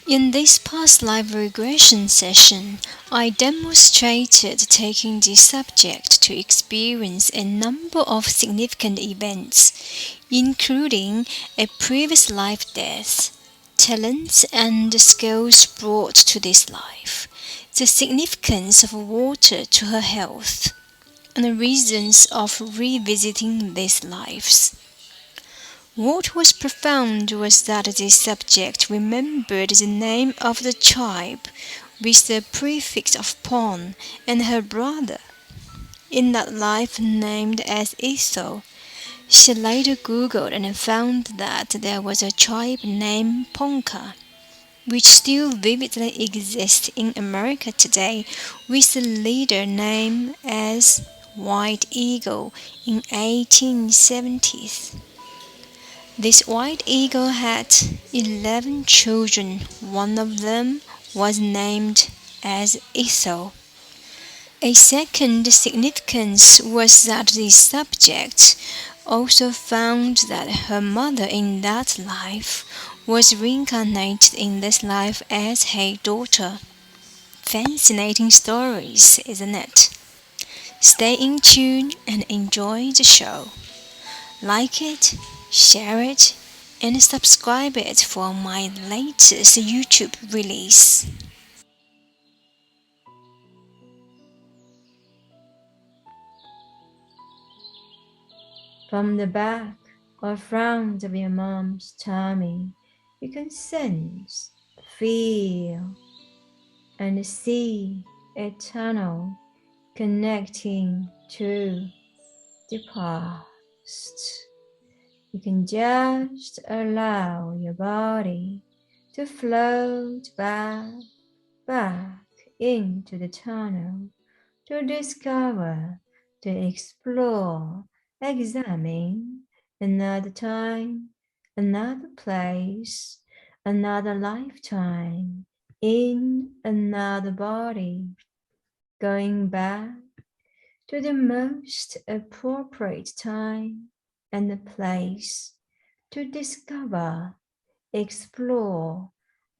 In this past live regression session, I demonstrated taking the subject to experience a number of significant events, including a previous life death, talents and skills brought to this life, the significance of water to her health, and the reasons of revisiting these lives. What was profound was that the subject remembered the name of the tribe with the prefix of Pon and her brother, in that life named as Ethel. She later Googled and found that there was a tribe named Ponca, which still vividly exists in America today, with the leader named as White Eagle in 1870s. This white eagle had 11 children. One of them was named as Ethel. A second significance was that the subject also found that her mother in that life was reincarnated in this life as her daughter. Fascinating stories, isn't it? Stay in tune and enjoy the show. Like it, share it, and subscribe it for my latest YouTube release. From the back or front of your mom's tummy, you can sense, feel, and see a tunnel connecting to the past. You can just allow your body to float back into the tunnel to discover, to explore, examine another time, another place, another lifetime, in another body, going back to the most appropriate time and the place to discover, explore,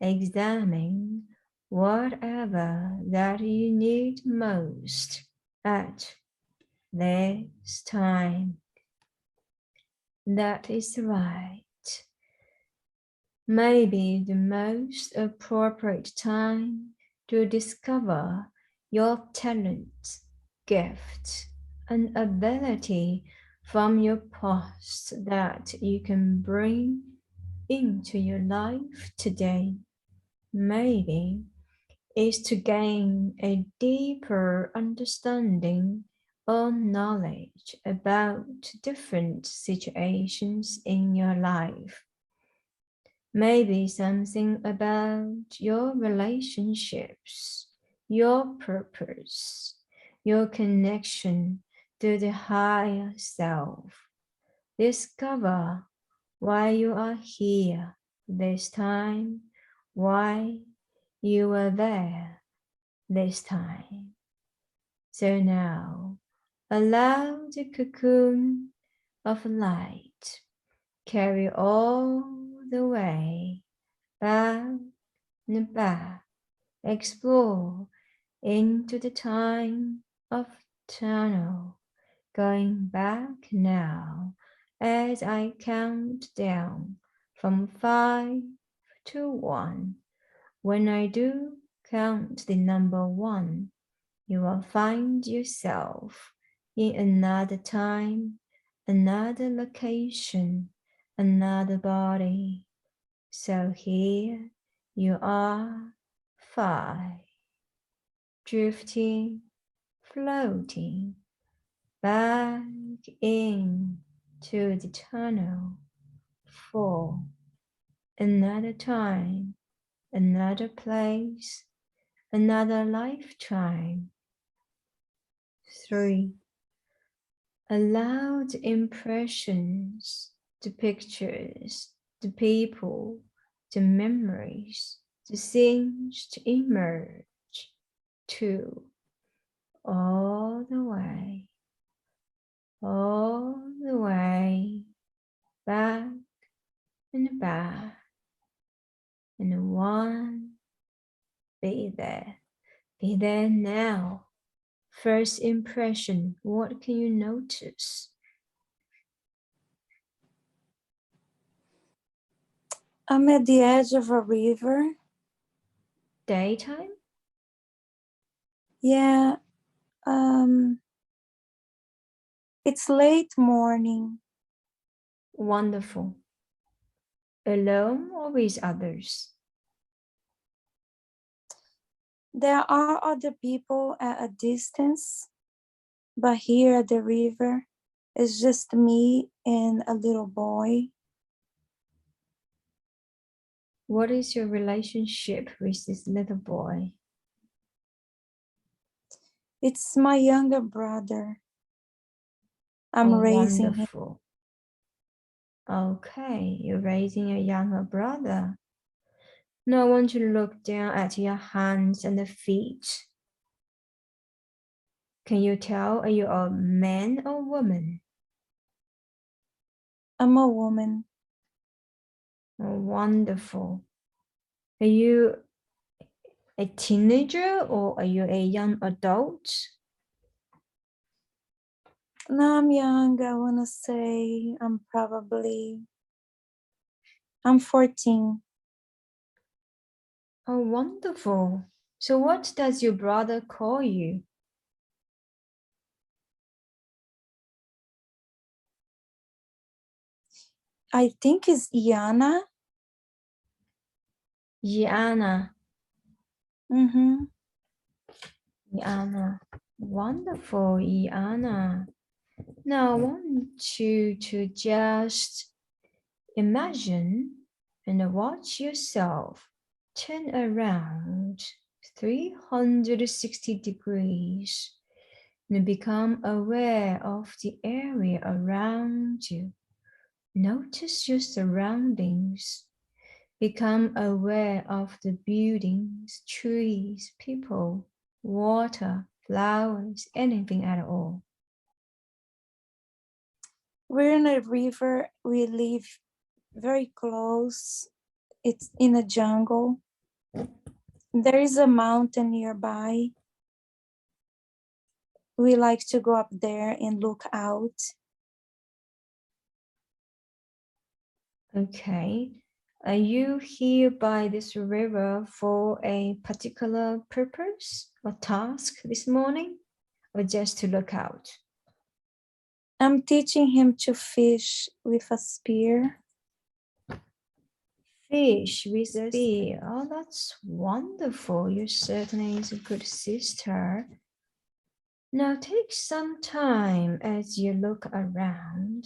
examine whatever that you need most at this time. That is right. Maybe the most appropriate time to discover your talent, gift, and ability from your past that you can bring into your life today. Maybe is to gain a deeper understanding or knowledge about different situations in your life. Maybe something about your relationships, your purpose, your connection to the higher self. Discover why you are here this time, why you were there this time. So now, allow the cocoon of light carry all the way back and back. Explore into the time of tunnel, going back now as I count down from 5 to 1. When I do count the number 1, you will find yourself in another time, another location, another body. So here you are, 5, drifting, floating back in to the tunnel. 4, another time, another place, another lifetime. 3, allow the impressions, the pictures, the people, the memories, the things to emerge. 2, all the way back and back and 1. Be there. Be there now. First impression, what can you notice? I'm at the edge of a river. Daytime? Yeah, it's late morning. Wonderful. Alone or with others? There are other people at a distance, but here at the river, it's just me and a little boy. What is your relationship with this little boy? It's my younger brother. I'm Oh, raising him. wonderful. Okay, you're raising a younger brother. Now I want you to look down at your hands and the feet. Can you tell, are you a man or woman? I'm a woman. Oh, wonderful. Are you a teenager or are you a young adult? No, I'm young. I want to say I'm 14. Oh, wonderful. So what does your brother call you? I think it's Iana. Gianna. Mm-hmm. Gianna. Wonderful, Gianna. Now I want you to just imagine and watch yourself turn around 360 degrees and become aware of the area around you. Notice your surroundings. Become aware of the buildings, trees, people, water, flowers, anything at all. We're in a river. We live very close. It's in a jungle. There is a mountain nearby. We like to go up there and look out. Okay. Are you here by this river for a particular purpose or task this morning, or just to look out? I'm teaching him to fish with a spear. Fish with a spear. Oh, that's wonderful. You certainly is a good sister. Now take some time as you look around.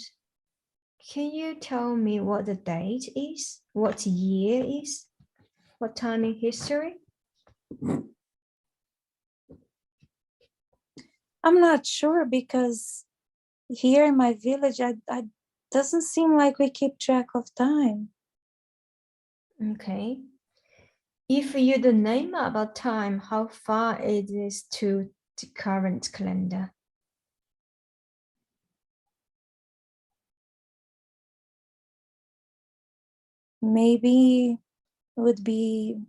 Can you tell me what the date is? What year is? What time in history? I'm not sure because here in my village, I doesn't seem like we keep track of time. Okay. If you the name about time, how far it is to the current calendar? Maybe it would be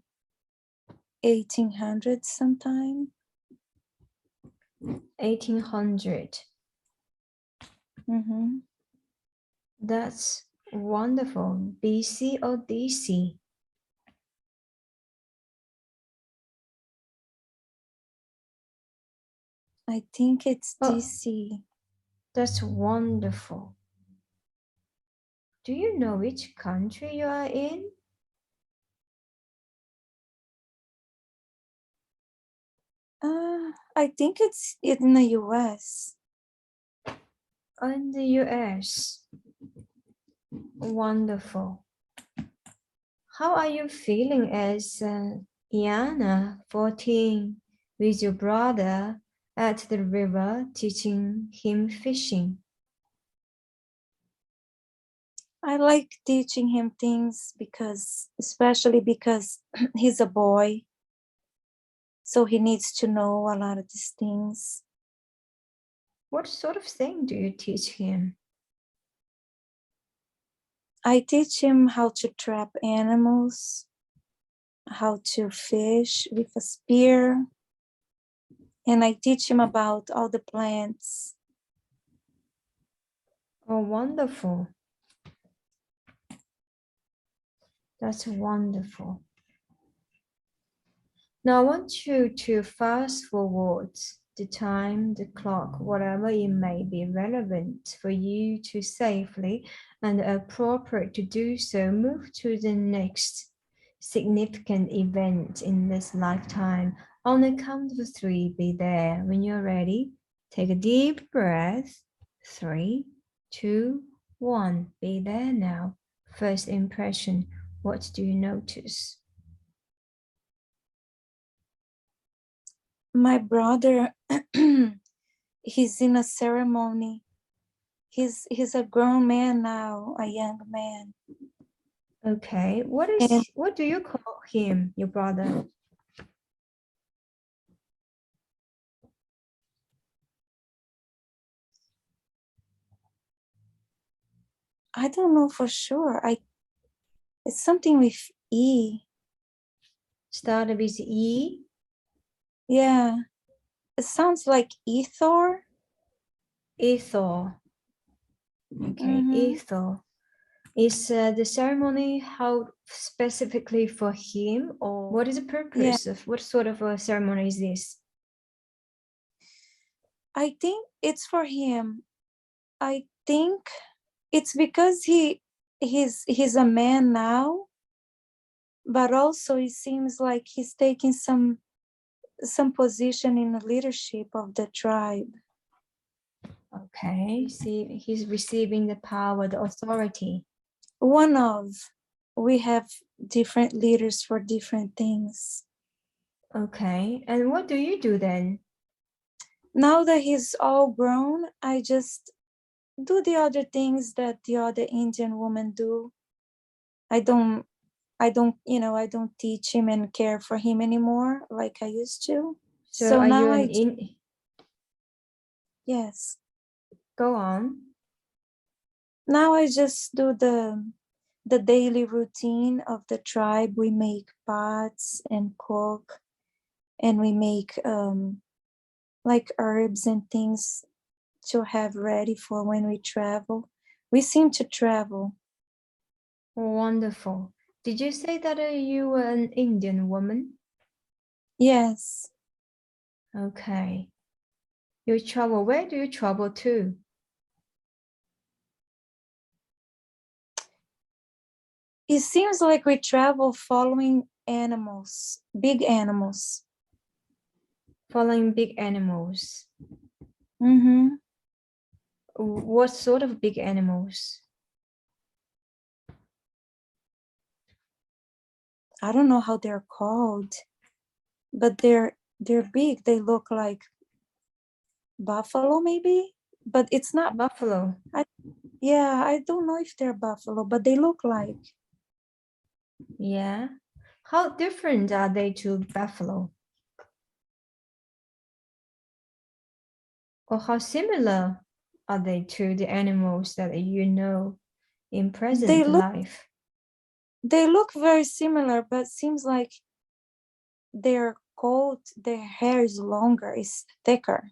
1800 sometime. 1800. Mm-hmm. That's wonderful. BC or DC? I think it's Oh, DC. that's wonderful. Do you know which country you are in? I think it's in the US. In the US. Wonderful. How are you feeling as Iana, 14, with your brother at the river teaching him fishing? I like teaching him things especially because he's a boy. So he needs to know a lot of these things. What sort of thing do you teach him? I teach him how to trap animals. how to fish with a spear. And I teach him about all the plants. Oh, wonderful. That's wonderful. Now I want you to fast forward the time, the clock, whatever it may be relevant for you to safely and appropriate to do so, move to the next significant event in this lifetime. On the count of three, be there. When you're ready, take a deep breath. 3, 2, 1. Be there now. First impression, what do you notice? My brother, he's in a ceremony. He's a grown man now, a young man. Okay, And what do you call him, your brother? I don't know for sure. It's something with E. Started with E. Yeah. It sounds like Ethel. Ethel. Okay, Ethel. Is the ceremony held specifically for him, or what is the Yeah. purpose of what sort of a ceremony is this? I think it's for him. I think it's because he's a man now, but also it seems like he's taking some position in the leadership of the tribe. Okay, see, he's receiving the power, the authority. We have different leaders for different things. Okay, and what do you do then? Now that he's all grown, I just do the other things that the other Indian women do. I don't, I don't teach him and care for him anymore like I used to. So are Now you yes. Go on. Now I just do the daily routine of the tribe. We make pots and cook, and we make like herbs and things to have ready for when we travel. We seem to travel. Wonderful. Did you say that you were an Indian woman? Yes. Okay. You travel, where do you travel to? It seems like we travel following animals, big animals. Following big animals. Mm-hmm. What sort of big animals? I don't know how they're called, but they're big. They look like buffalo maybe, but it's not. Buffalo. I don't know if they're buffalo, but they look like. Yeah. How different are they to buffalo? Or how similar are they to the animals that you know in present life? They look very similar, but seems like their coat, their hair is longer, is thicker.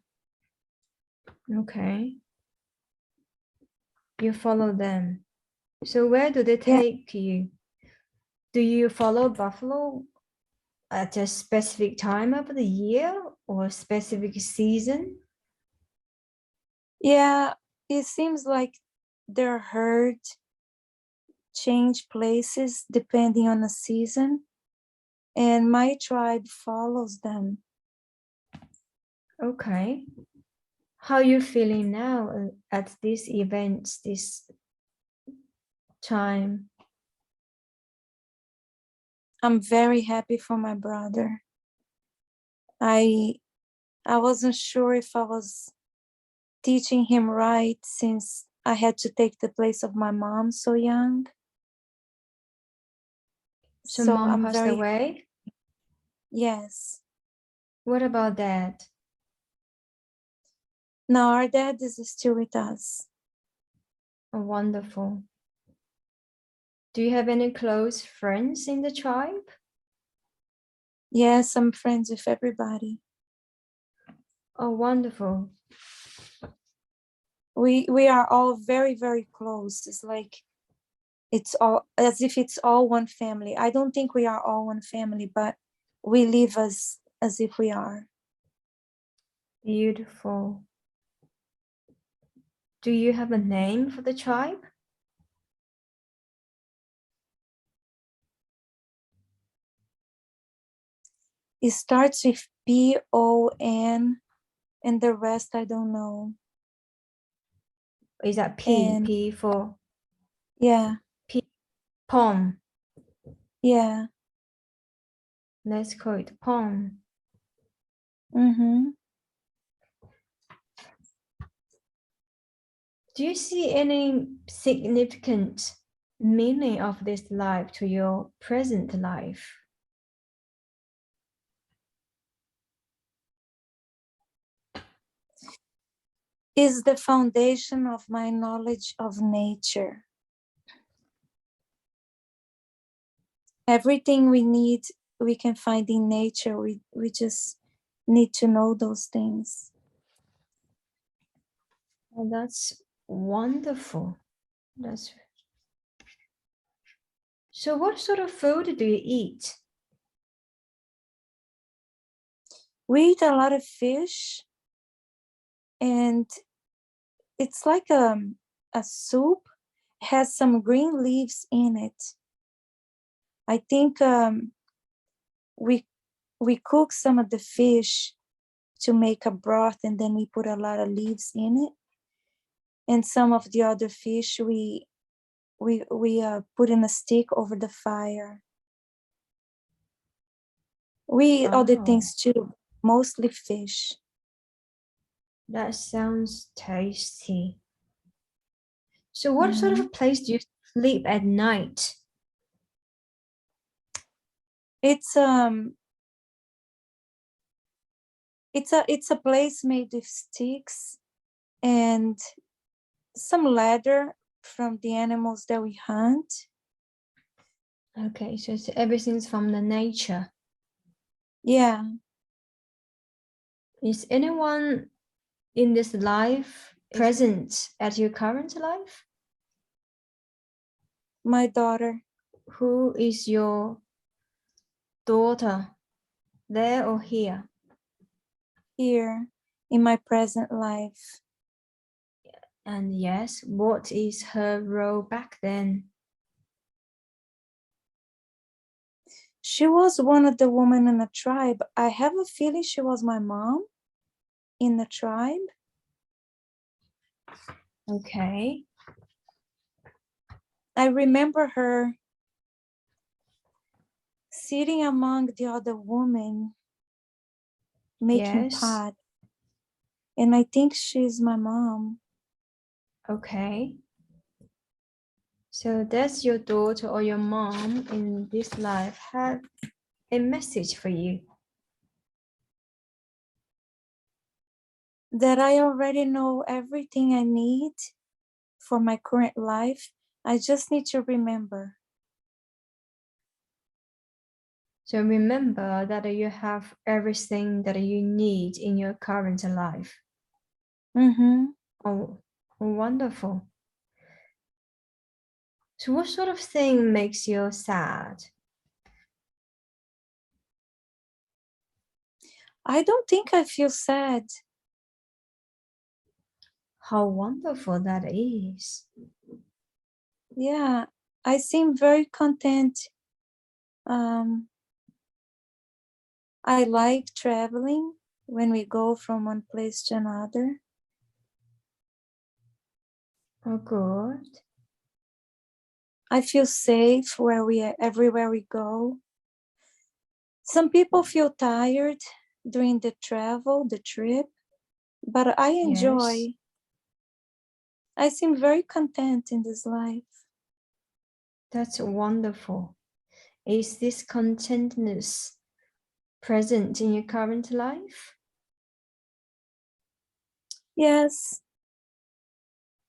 Okay. You follow them. So where do they Yeah. take you? Do you follow buffalo at a specific time of the year or a specific season? Yeah, it seems like their herd change places depending on the season, and my tribe follows them. Okay. How are you feeling now at these events, this time? I'm very happy for my brother. I wasn't sure if I was teaching him right since I had to take the place of my mom so young. So So mom I'm passed very, away? yes. What about dad? No, our dad is still with us. Oh, wonderful. Do you have any close friends in the tribe? Yes, I'm friends with everybody. Oh, wonderful. We are all very, very close. It's like it's all as if it's all one family. I don't think we are all one family, but we live as if we are. Beautiful. Do you have a name for the tribe? It starts with PON, and the rest I don't know. Is that P? And P for yeah, Pom. yeah. Let's call it Pom. Mm-hmm. Do you see any significant meaning of this life to your present life? Is the foundation of my knowledge of nature. Everything we need, we can find in nature. We just need to know those things. Oh, that's wonderful. So what sort of food do you eat? We eat a lot of fish, and it's like a soup, has some green leaves in it. I think we cook some of the fish to make a broth, and then we put a lot of leaves in it. And some of the other fish we put in a stick over the fire. We eat other Oh, things too, mostly fish. that sounds tasty. So what sort of a place do you sleep at night? It's it's a place made with sticks and some leather from the animals that we hunt. Okay, so everything's from the nature. Yeah, Is anyone in this life present at your current life? my daughter. Who is your daughter, there or here? Here in my present life. And yes, what is her role back then? She was one of the women in the tribe. I have a feeling she was my mom in the tribe. Okay. I remember her sitting among the other women making Yes. pot. And I think she's my mom. Okay. So does your daughter or your mom in this life have a message for you? That I already know everything I need for my current life. I just need to remember. So remember that you have everything that you need in your current life. Mm-hmm. Oh, wonderful. So what sort of thing makes you sad? I don't think I feel sad. How wonderful that is. Yeah, I seem very content. I like traveling when we go from one place to another. Oh, good. I feel safe everywhere we go. Some people feel tired during the trip, but I enjoy. Yes, I seem very content in this life. that's wonderful. Is this contentness present in your current life? Yes,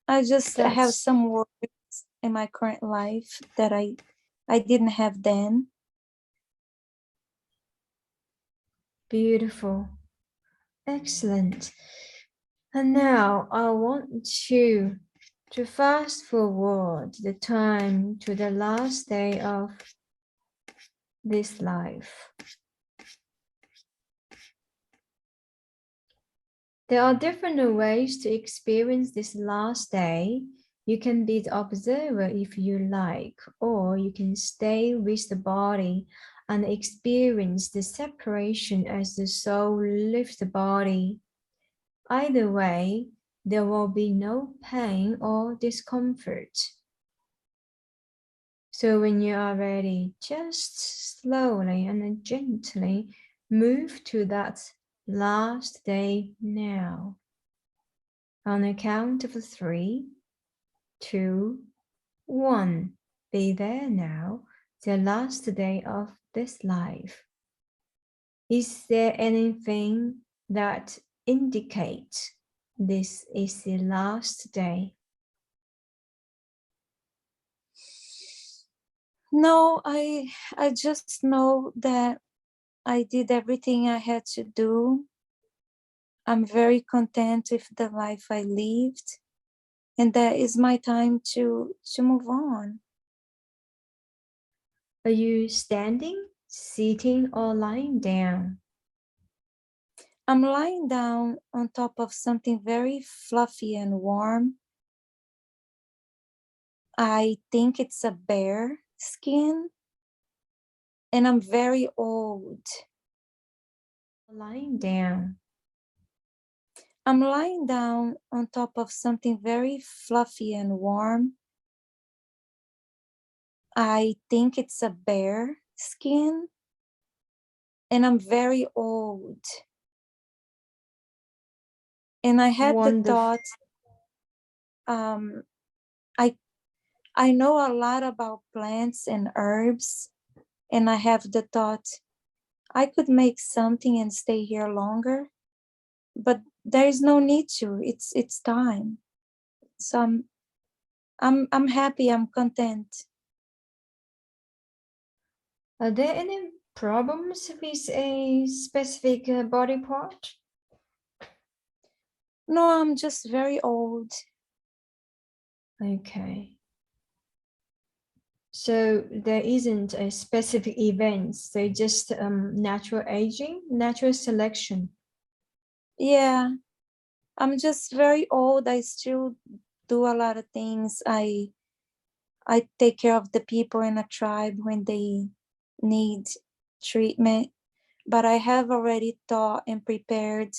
I just have That's some worries in my current life that I didn't have then. Beautiful. Excellent. And now I want you to fast forward the time to the last day of this life. There are different ways to experience this last day. You can be the observer if you like, or you can stay with the body and experience the separation as the soul leaves the body. Either way, there will be no pain or discomfort. So when you are ready, just slowly and gently move to that last day now. On a count of 3, 2, 1. Be there now, the last day of this life. Is there anything that indicates this is the last day? No, I just know that I did everything I had to do. I'm very content with the life I lived, and that is my time to move on. Are you standing, sitting, or lying down? I'm lying down on top of something very fluffy and warm. I think it's a bear skin, and I'm very old. Lying down. I'm lying down on top of something very fluffy and warm. I think it's a bear skin, and I'm very old. And I had the Wonderful. thought, um, I know a lot about plants and herbs, and I have the thought I could make something and stay here longer, but there is no need to. It's time. So I'm happy. I'm content. Are there any problems with a specific body part? No, I'm just very old. Okay. So there isn't a specific event, so just natural aging, natural selection. Yeah, I'm just very old. I still do a lot of things. I take care of the people in a tribe when they need treatment, but I have already taught and prepared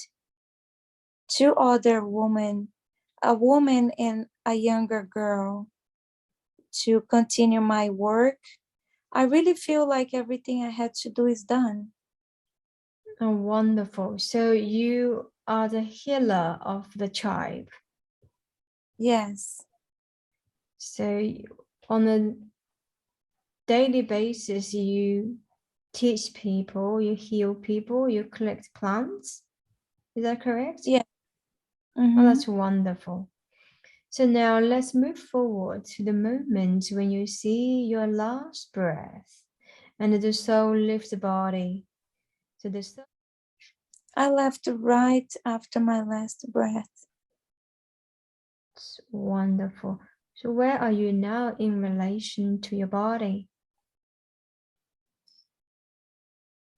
2 other women, a woman and a younger girl, to continue my work. I really feel like everything I had to do is done. Oh, wonderful. So you are the healer of the tribe. Yes, So on a daily basis, you teach people, you heal people, you collect plants. Is that correct? yeah. Oh, Mm-hmm. that's wonderful. So now let's move forward to the moment when you see your last breath and the soul leaves the body. So the soul. I left right after my last breath. It's wonderful. So where are you now in relation to your body?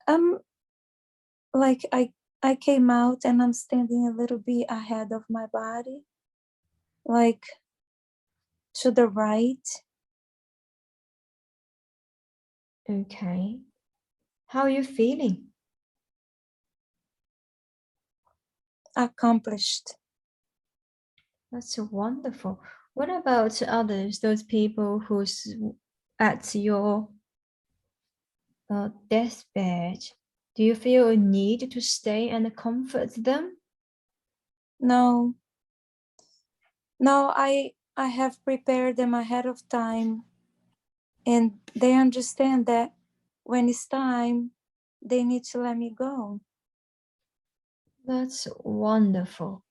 Um, like I came out and I'm standing a little bit ahead of my body, like to the right. Okay. How are you feeling? Accomplished. That's wonderful. What about others, those people who's at your deathbed? Do you feel a need to stay and comfort them? No, no, I have prepared them ahead of time, and they understand that when it's time, they need to let me go. That's wonderful.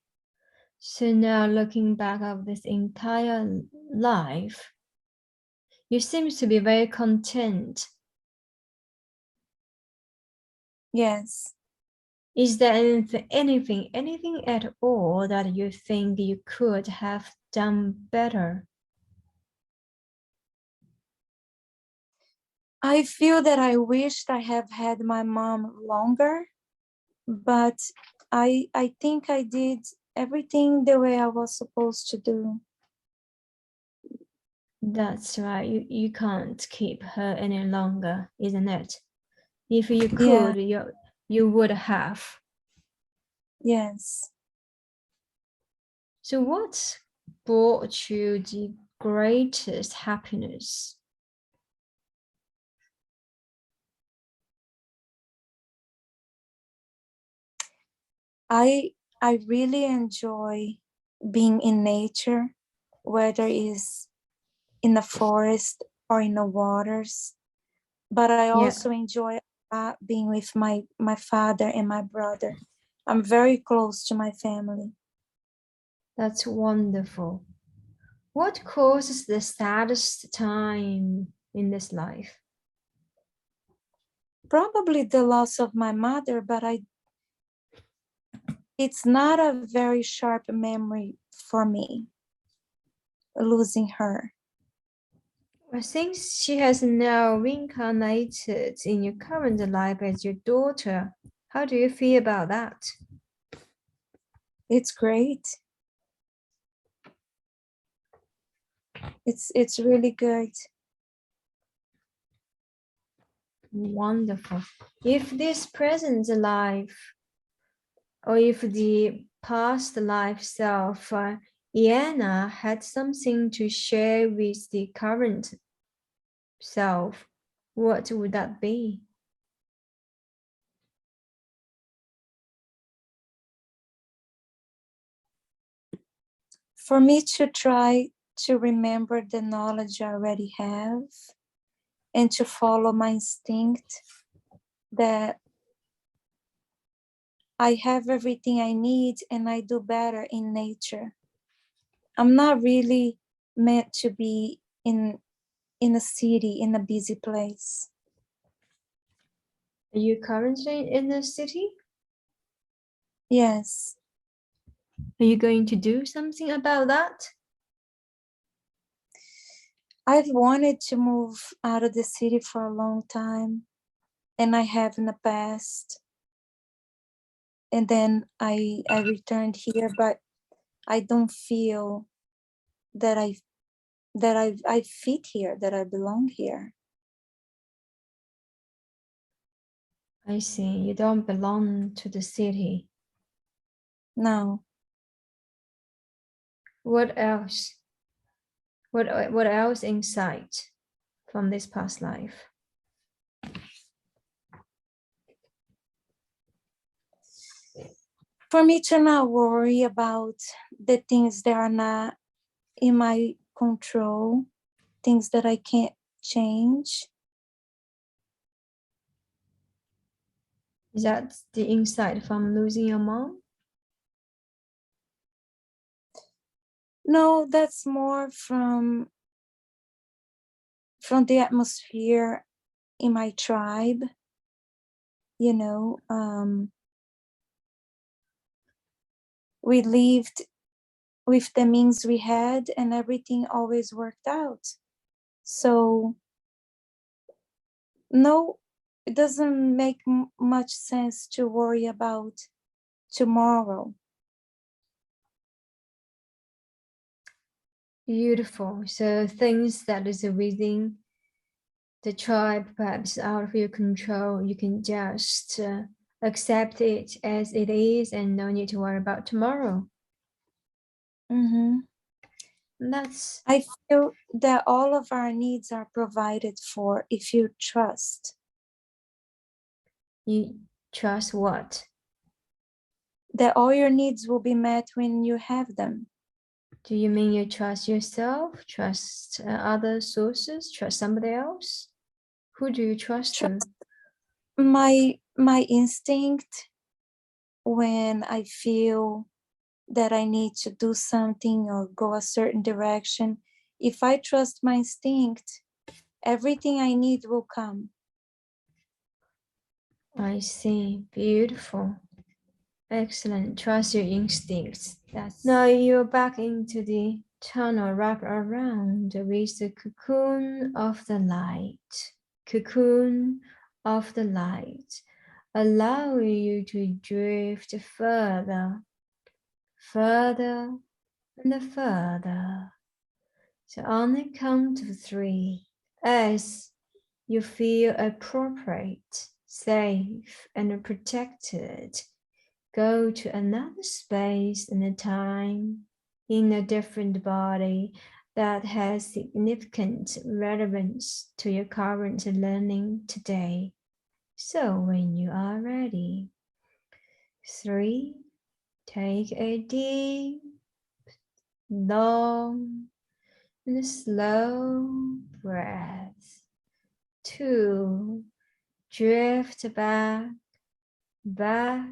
So now looking back of this entire life, you seem to be very content. Yes, Is there anything at all that you think you could have done better? I feel that I wished I have had my mom longer, but I think I did everything the way I was supposed to do. That's right. You can't keep her any longer, isn't it? If you Yeah, could, you would have. yes. So what brought you the greatest happiness? I really enjoy being in nature, whether it's in the forest or in the waters. But I Yeah, also enjoy being with my father and my brother. I'm very close to my family. that's wonderful. What causes the saddest time in this life? Probably the loss of my mother, but it's not a very sharp memory for me, losing her. Since she has now reincarnated in your current life as your daughter, how do you feel about that? It's great. It's really good. Wonderful. If this present life or if the past life self, Iana had something to share with the current self, what would that be? For me to try to remember the knowledge I already have and to follow my instinct that I have everything I need and I do better in nature. I'm not really meant to be in a city, in a busy place. Are you currently in the city? Yes, Are you going to do something about that? I've wanted to move out of the city for a long time, and I have in the past. And then I returned here, but I don't feel that I fit here, that I belong here. I see. You don't belong to the city. No. What else? What else insight from this past life? For me to not worry about the things that are not in my control, things that I can't change. Is that the insight from losing your mom? No, that's more from the atmosphere in my tribe. You know, we lived with the means we had, and everything always worked out. So no, it doesn't make much sense to worry about tomorrow. Beautiful. So things that is within the tribe, perhaps out of your control, you can just accept it as it is and no need to worry about tomorrow. Mm-hmm. That's I feel that all of our needs are provided for if you trust. you trust what? That all your needs will be met when you have them. Do you mean you trust yourself, trust other sources, trust somebody else? Who do you trust to? My instinct when I feel that I need to do something or go a certain direction, if I trust my instinct, everything I need will come. I see. Beautiful. Excellent. Trust your instincts. Now you're back into the tunnel. Wrap around with the cocoon of the light. Cocoon of the light. Allow you to drift further, further, and further. So on the count of 3, as you feel appropriate, safe, and protected, go to another space and a time in a different body that has significant relevance to your current learning today. So when you are ready, 3, take a deep, long, and slow breath. 2, drift back, back,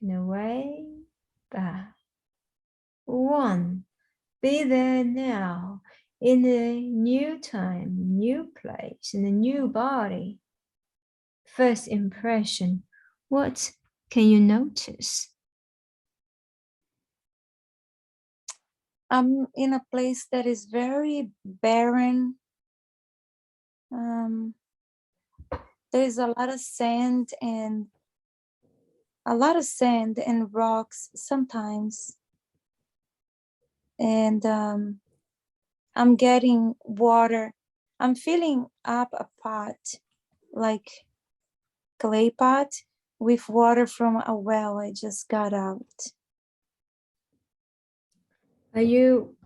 and away, back. 1, be there now, in a new time, new place, in a new body. First impression, what can you notice? I'm in a place that is very barren. There's a lot of sand and rocks sometimes. And I'm getting water. I'm filling up a pot, like clay pot, with water from a well I just got out. Are you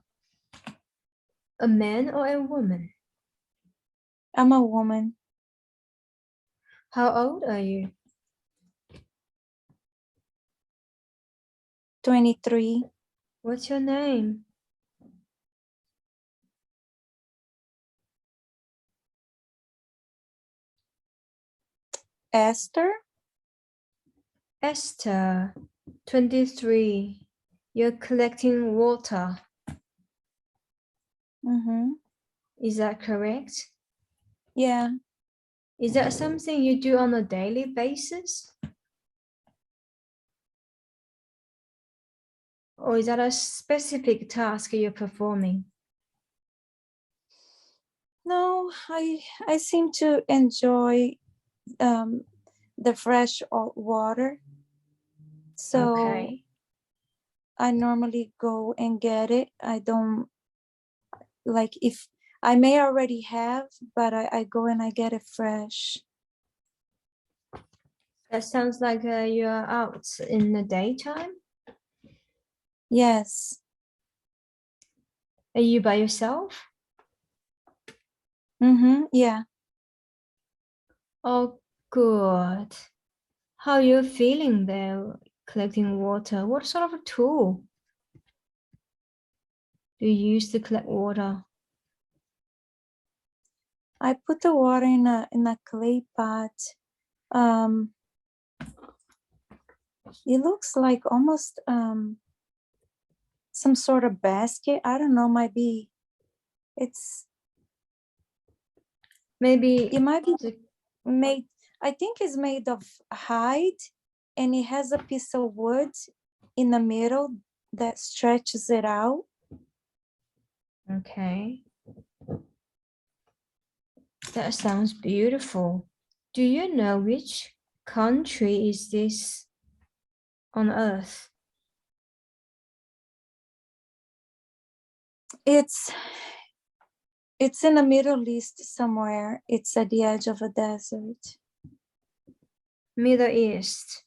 a man or a woman? I'm a woman. How old are you? 23. What's your name? Esther. Esther, 23. You're collecting water. Mm-hmm. Is that correct? Yeah. Is that something you do on a daily basis? Or is that a specific task you're performing? No, I seem to enjoy the fresh water. So Okay. I normally go and get it. I don't, like, if I may already have, but I go and I get it fresh. That sounds like you're out in the daytime. Yes. Are you by yourself? Mm-hmm. Yeah. Oh, good. How are you feeling there collecting water? What sort of a tool do you use to collect water? I put the water in a clay pot. It looks like almost some sort of basket. I don't know, might be, Maybe it might be made, I think it's made of hide, and it has a piece of wood in the middle that stretches it out. okay. That sounds beautiful. Do you know which country is this on earth? It's in the Middle East somewhere. It's at the edge of a desert. Middle East,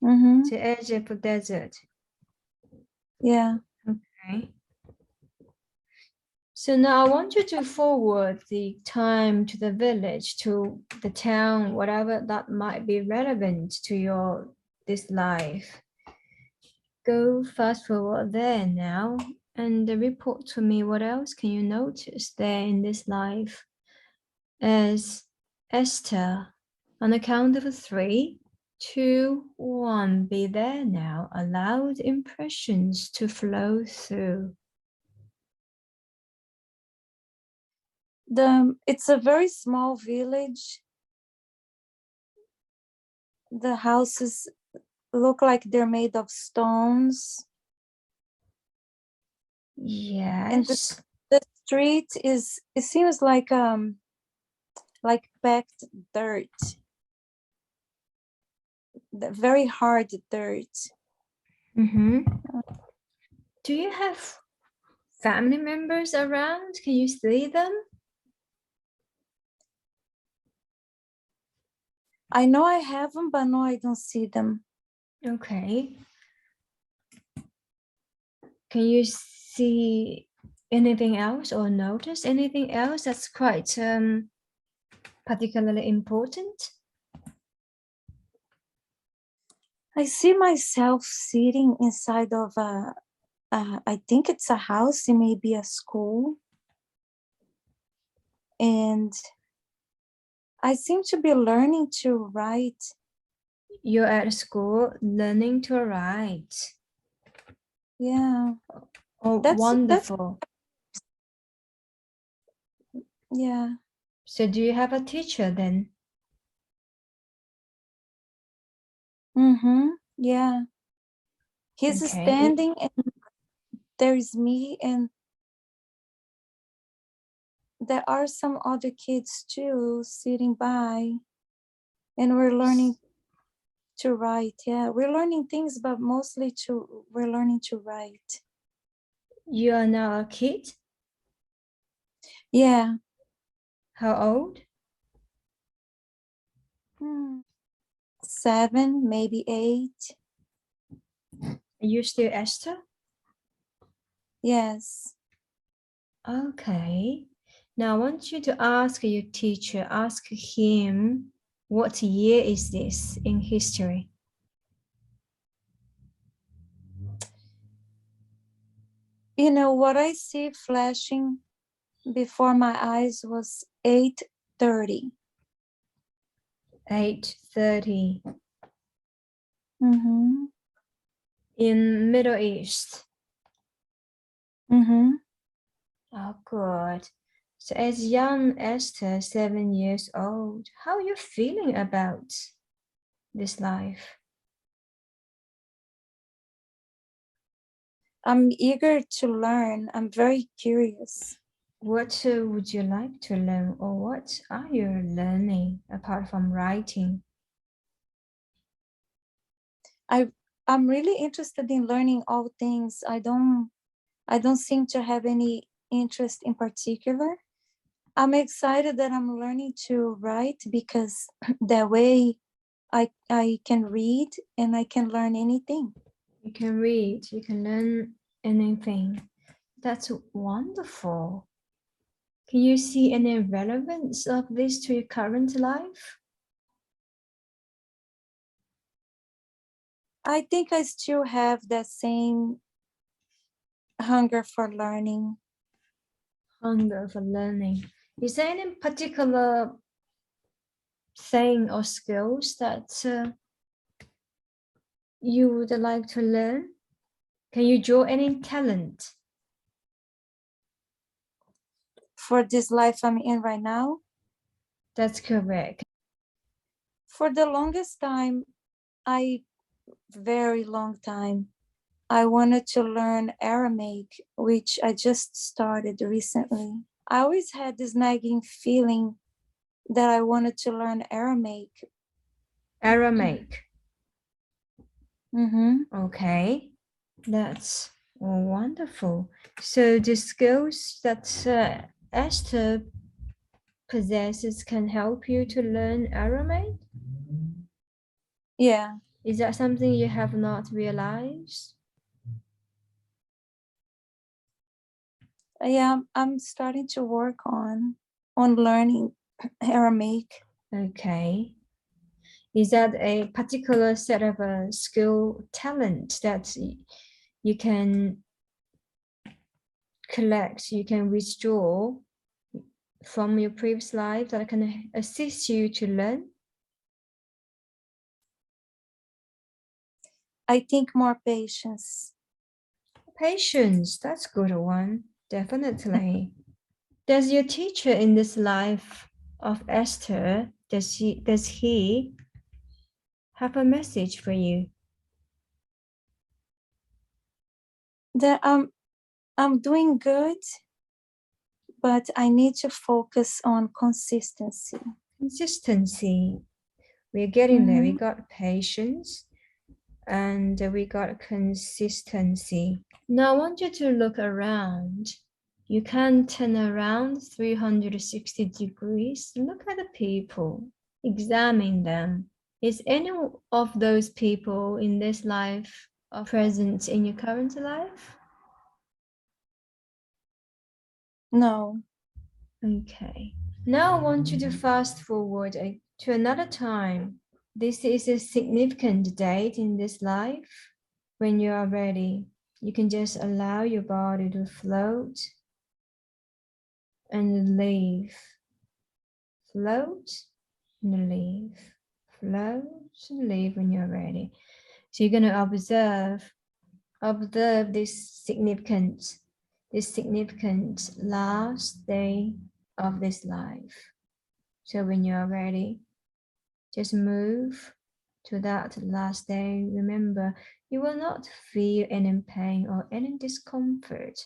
Mm-hmm. the edge of a desert. Yeah. Okay. So now I want you to forward the time to the village, to the town, whatever that might be relevant to your this life. Go fast forward there now and report to me what else can you notice there in this life. As Esther, on the count of 3, 2, 1, be there now. Allow the impressions to flow through. It's a very small village. The houses look like they're made of stones. And Yes. the street is, it seems like packed dirt, the very hard dirt. Mm-hmm. Do you have family members around? Can you see them? I know I have them, but no, I don't see them. Okay. Can you see anything else or notice anything else that's quite particularly important? I see myself sitting inside of I think it's a house, it may be a school. And I seem to be learning to write. You're at school learning to write. Yeah. Oh, That's wonderful. yeah. So do you have a teacher then? Mm-hmm. Yeah. He's Okay. standing and there's me, and there are some other kids too sitting by, and we're learning to write. Yeah, we're learning things, but mostly we're learning to write. You are now a kid? Yeah. How old? 7, maybe 8. Are you still Esther? Yes. Okay. Now I want you to ask your teacher, ask him, what year is this in history? You know, what I see flashing before my eyes was 8:30. 8:30 Mm-hmm. in Middle East. Mm-hmm. Oh, good. So as young Esther, 7 years old, how are you feeling about this life? I'm eager to learn. I'm very curious. What would you like to learn, or what are you learning apart from writing? I'm really interested in learning all things. I don't seem to have any interest in particular. I'm excited that I'm learning to write because that way I can read and I can learn anything. You can read, you can learn anything. That's wonderful. Can you see any relevance of this to your current life? I think I still have that same hunger for learning. Hunger for learning. Is there any particular thing or skills that you would like to learn? Can you draw any talent? For this life I'm in right now, That's correct. for the longest time, very long time, I wanted to learn Aramaic, which I just started recently. I always had this nagging feeling that I wanted to learn Aramaic. Aramaic. Mm-hmm. Okay, that's wonderful. So the skills that Esther possesses can help you to learn Aramaic? Yeah. Is that something you have not realized? Yeah, I'm starting to work on learning Aramaic. Okay. Is that a particular set of a skill talent that you can collect, you can withdraw from your previous life that can assist you to learn? I think more patience. Patience, that's a good one, definitely. Does your teacher in this life of Esther, does he have a message for you? That I'm doing good, but I need to focus on consistency. Consistency. We're getting there. We got patience and we got consistency. Now I want you to look around. You can turn around 360 degrees. Look at the people. Examine them. Is any of those people in this life present in your current life? No. Okay. Now I want you to fast forward to another time. This is a significant date in this life. When you are ready, you can just allow your body to float and leave. Float and leave. Float and leave when you're ready. So you're going to observe this significant last day of this life. So when you are ready, just move to that last day. Remember, you will not feel any pain or any discomfort.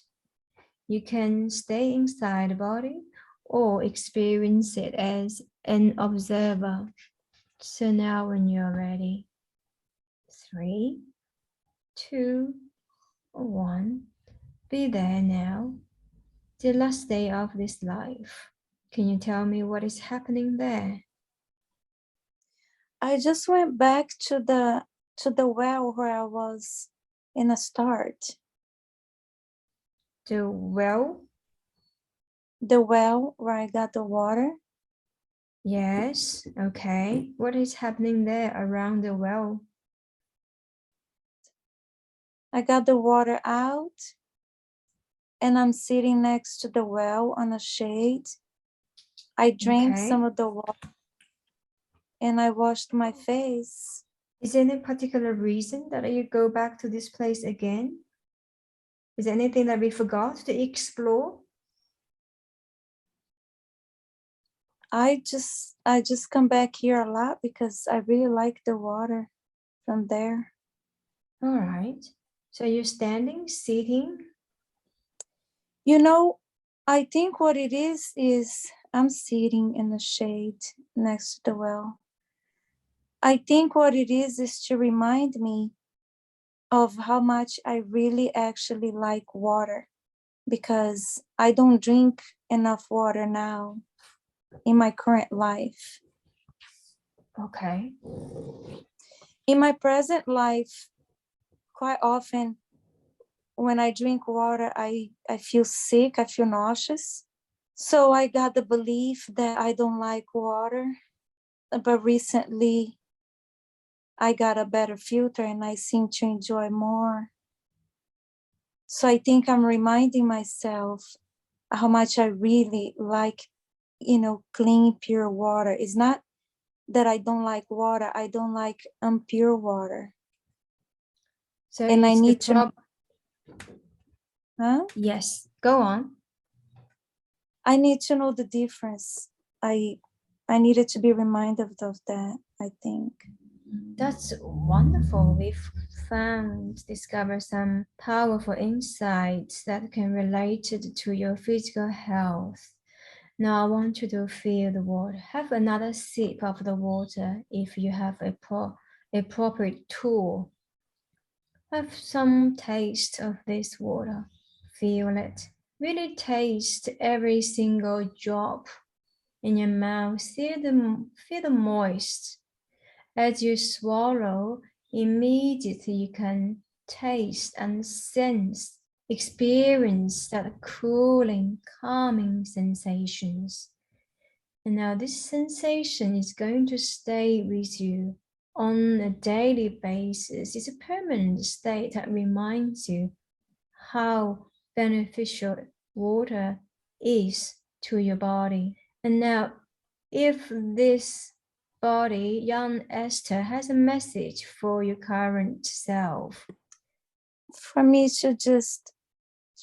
You can stay inside the body or experience it as an observer. So now when you're ready, 3, 2, 1, be there now, the last day of this life. Can you tell me what is happening there? I just went back to the well where I was in the start. The well? The well where I got the water. Yes, okay. What is happening there around the well? I got the water out and I'm sitting next to the well on a shade. I drank some of the water and I washed my face. Is there any particular reason that you go back to this place again? Is there anything that we forgot to explore? I just come back here a lot because I really like the water from there. All right. So you're standing, sitting? You know, I think what it is I'm sitting in the shade next to the well. I think what it is to remind me of how much I really actually like water, because I don't drink enough water now in my current life. Okay. In my present life, quite often when I drink water, I feel sick, I feel nauseous. So I got the belief that I don't like water. But recently, I got a better filter and I seem to enjoy more. So I think I'm reminding myself how much I really like, clean, pure water. It's not that I don't like water, I don't like impure water. So And I it's need to, huh? Yes, go on. I need to know the difference. I needed to be reminded of that, I think. That's wonderful. We've discovered some powerful insights that can relate it to your physical health. Now I want you to feel the water. Have another sip of the water if you have a appropriate tool. Have some taste of this water. Feel it. Really taste every single drop in your mouth. Feel the moist. As you swallow, immediately you can taste and sense, experience that cooling, calming sensations. And now this sensation is going to stay with you on a daily basis. It's a permanent state that reminds you how beneficial water is to your body. And now, if this body, young Esther, has a message for your current self. For me to just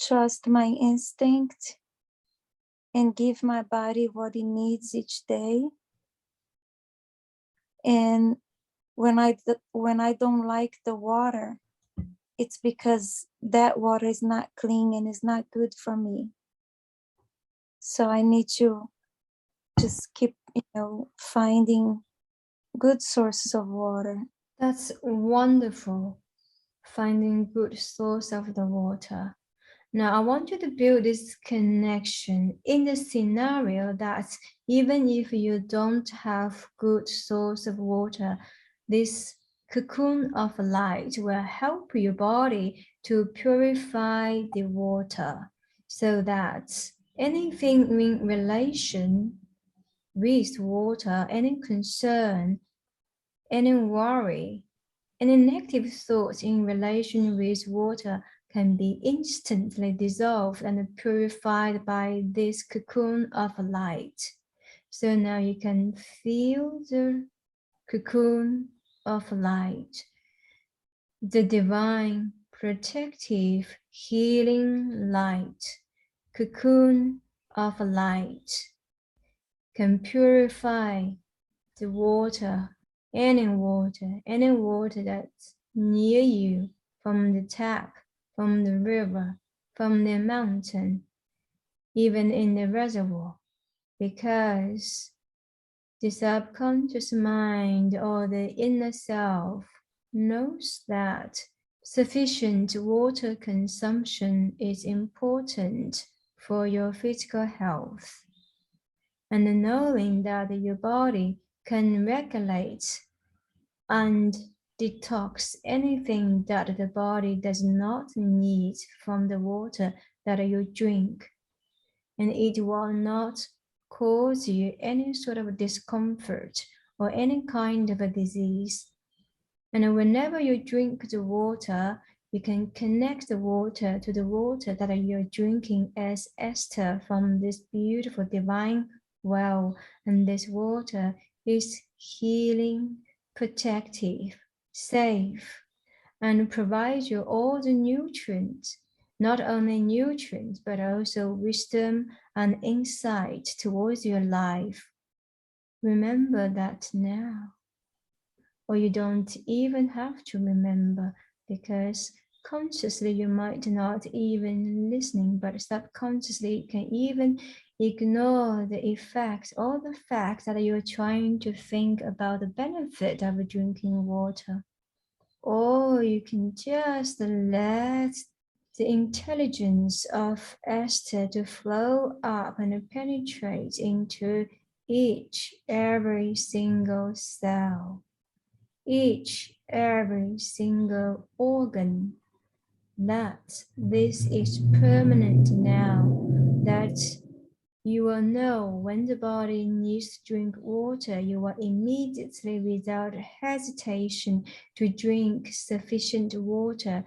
trust my instinct and give my body what it needs each day. And when I don't like the water, it's because that water is not clean and is not good for me. So I need to just keep, finding good sources of water. That's wonderful, finding good source of the water. Now I want you to build this connection in the scenario that even if you don't have good source of water, this cocoon of light will help your body to purify the water so that anything in relation with water, any concern, any worry, any negative thoughts in relation with water can be instantly dissolved and purified by this cocoon of light. So now you can feel the cocoon of light, the divine, protective, healing light, cocoon of light can purify the water, any water that's near you, from the tap, from the river, from the mountain, even in the reservoir, because the subconscious mind or the inner self knows that sufficient water consumption is important for your physical health. And knowing that your body can regulate and detox anything that the body does not need from the water that you drink, and it will not cause you any sort of discomfort or any kind of a disease. And whenever you drink the water, you can connect the water to the water that you're drinking as Esther from this beautiful divine well. And this water is healing, protective, safe, and provides you all the nutrients, not only nutrients, but also wisdom and insight towards your life. Remember that now. Or you don't even have to remember, because consciously you might not even listening, but subconsciously you can even ignore the effect or the fact that you're trying to think about the benefit of drinking water. Or you can just let the intelligence of Esther to flow up and penetrate into each every single cell, every single organ, that this is permanent now, that you will know when the body needs to drink water, you will immediately, without hesitation, to drink sufficient water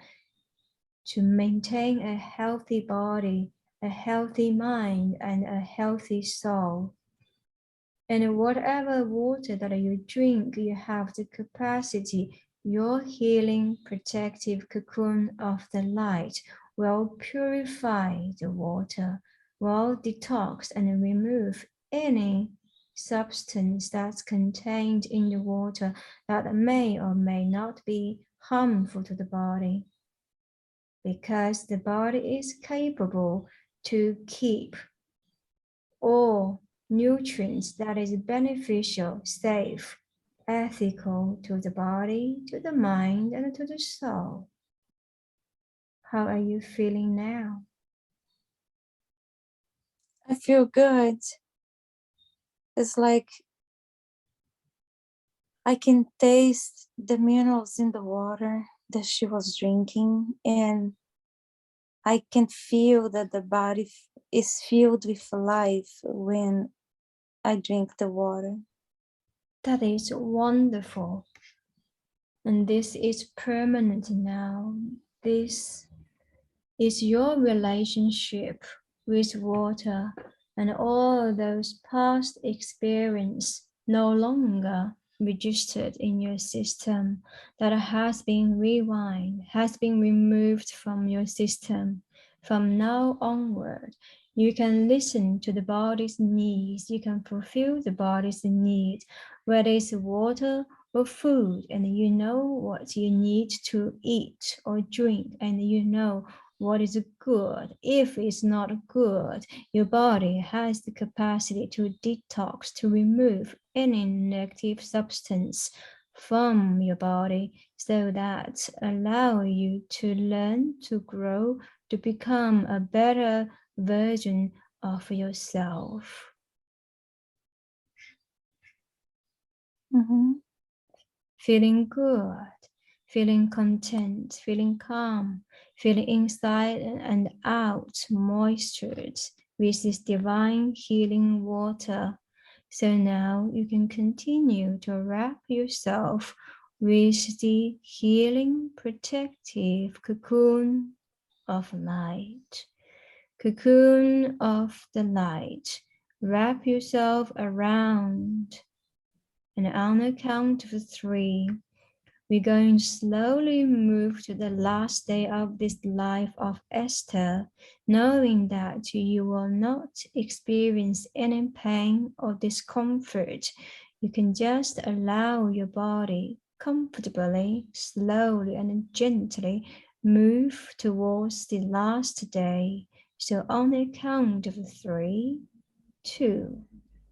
to maintain a healthy body, a healthy mind, and a healthy soul. And whatever water that you drink, you have the capacity, your healing protective cocoon of the light will purify the water, will detox and remove any substance that's contained in the water that may or may not be harmful to the body. Because the body is capable to keep all nutrients that is beneficial, safe, ethical to the body, to the mind, and to the soul. How are you feeling now? I feel good. It's like I can taste the minerals in the water that she was drinking, and I can feel that the body is filled with life when I drink the water. That is wonderful. And this is permanent now. This is your relationship with water, and all those past experience no longer registered in your system, that has been rewind, has been removed from your system. From now onward, you can listen to the body's needs, you can fulfill the body's need, whether it's water of food, and you know what you need to eat or drink, and you know what is good. If it's not good, your body has the capacity to detox, to remove any negative substance from your body, so that allow you to learn, to grow, to become a better version of yourself. Mm-hmm. Feeling good, feeling content, feeling calm, feeling inside and out moistured with this divine healing water. So now you can continue to wrap yourself with the healing protective cocoon of light. Cocoon of the light. Wrap yourself around, and on the count of three, we're going to slowly move to the last day of this life of Esther, knowing that you will not experience any pain or discomfort. You can just allow your body comfortably, slowly, and gently move towards the last day. So on the count of three, two,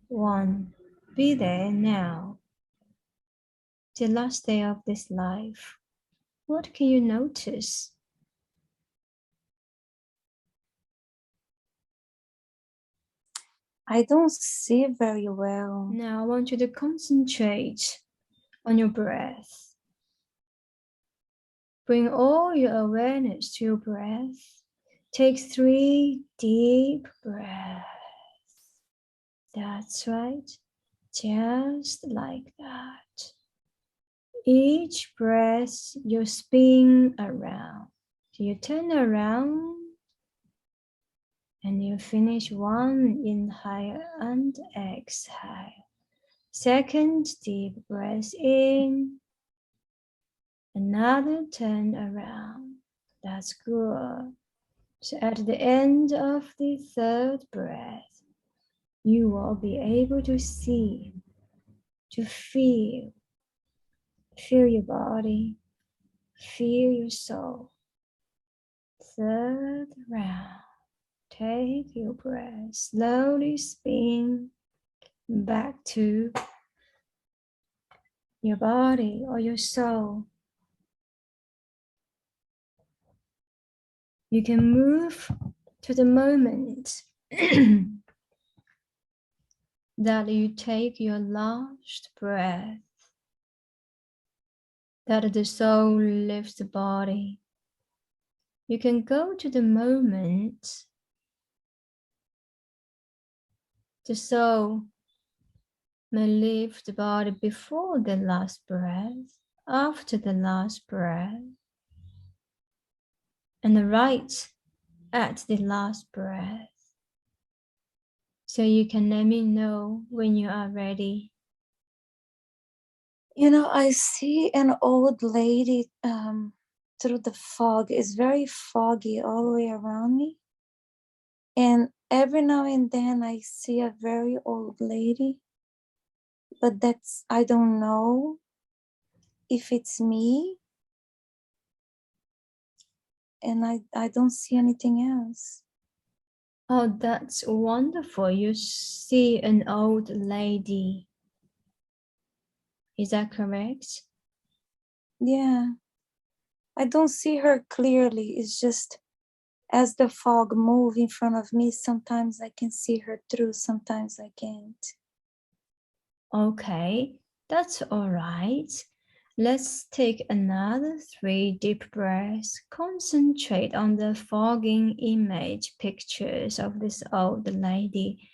one, be there now. The last day of this life. What can you notice? I don't see very well. Now I want you to concentrate on your breath. Bring all your awareness to your breath. Take 3 deep breaths. That's right. Just like that. Each breath you spin around. So you turn around and you finish one inhale and exhale. Second deep breath in, another turn around. That's good. So at the end of the third breath, you will be able to see, to feel your body, feel your soul. Third round, take your breath, slowly spin back to your body or your soul. You can move to the moment that you take your last breath, that the soul leaves the body. You can go to the moment the soul may leave the body before the last breath, after the last breath, and right at the last breath. So you can let me know when you are ready. You know, I see an old lady through the fog. It's very foggy all the way around me. And every now and then I see a very old lady, but I don't know if it's me, and I don't see anything else. Oh, that's wonderful. You see an old lady. Is that correct? Yeah, I don't see her clearly. It's just as the fog moves in front of me, sometimes I can see her through, sometimes I can't. Okay, that's all right. Let's take another 3 deep breaths. Concentrate on the fogging image pictures of this old lady.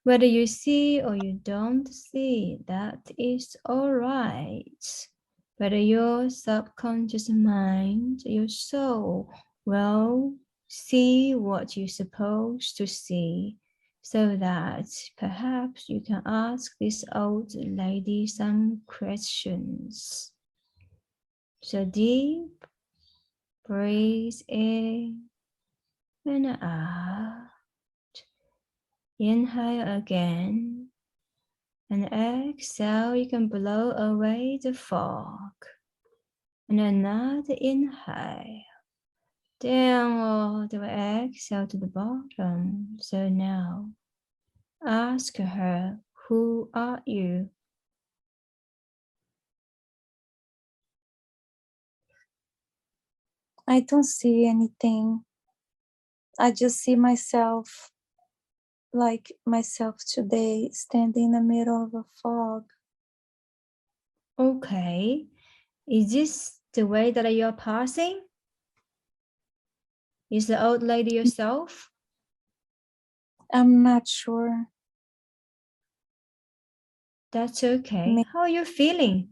Whether you see or you don't see, that is all right. Whether your subconscious mind, your soul will see what you're supposed to see, so that perhaps you can ask this old lady some questions. So deep, breathe in and out. Inhale again And exhale, you can blow away the fog. And another inhale. Down all the way, exhale to the bottom. So now, ask her, who are you? I don't see anything. I just see myself, like myself today, standing in the middle of a fog. Okay. Is this the way that you're passing? Is the old lady yourself? I'm not sure. That's okay. How are you feeling?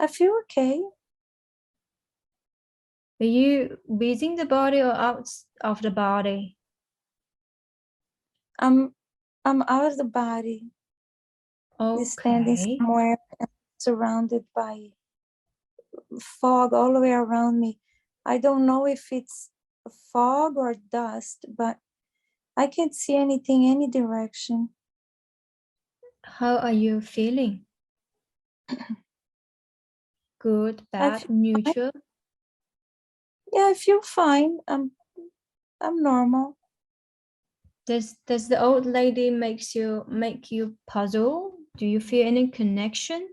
I feel okay. Are you within the body or out of the body? I'm out of the body. Standing Okay. somewhere surrounded by fog all the way around me. I don't know if it's fog or dust, but I can't see anything any direction. How are you feeling? Good, I bad, feel fine. neutral? Yeah, I feel fine. I'm normal. Does the old lady make you puzzle? Do you feel any connection?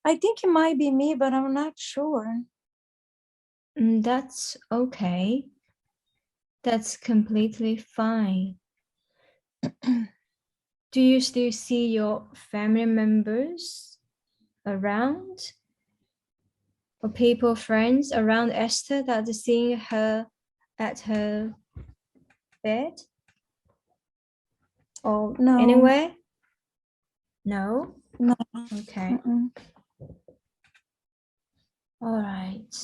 I think it might be me, but I'm not sure. That's okay. That's completely fine. Do you still see your family members around? Or people, friends around Esther that are seeing her at her bed? Or No, anywhere? No? no. Okay. Mm-mm. All right.